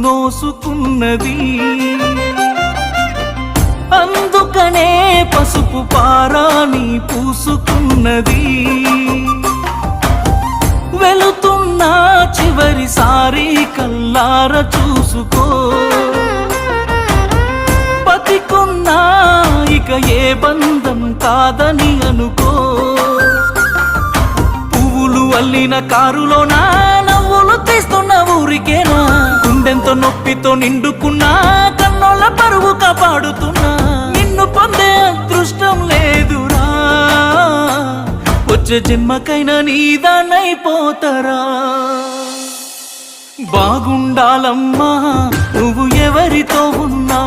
నోసుకున్నది. అందుకనే పసుపు పారాని పూసుకున్నది. వెళుతున్నా చివరిసారి కల్లార చూసుకో. బతికున్నా ఇక ఏ బంధం కాదని అనుకో. పువ్వులు అల్లిన కారులోనా నవ్వులు తీస్తున్న ఊరికేనా. గుండెంతో నొప్పితో నిండుకున్నా కన్నోళ్ళ పరువు కాపాడుతున్నా. నిన్ను పొందే అదృష్టం లేదురా, వచ్చే జన్మకైనా నీదానైపోతారా. బాగుండాలమ్మా నువ్వు ఎవరితో ఉన్నా.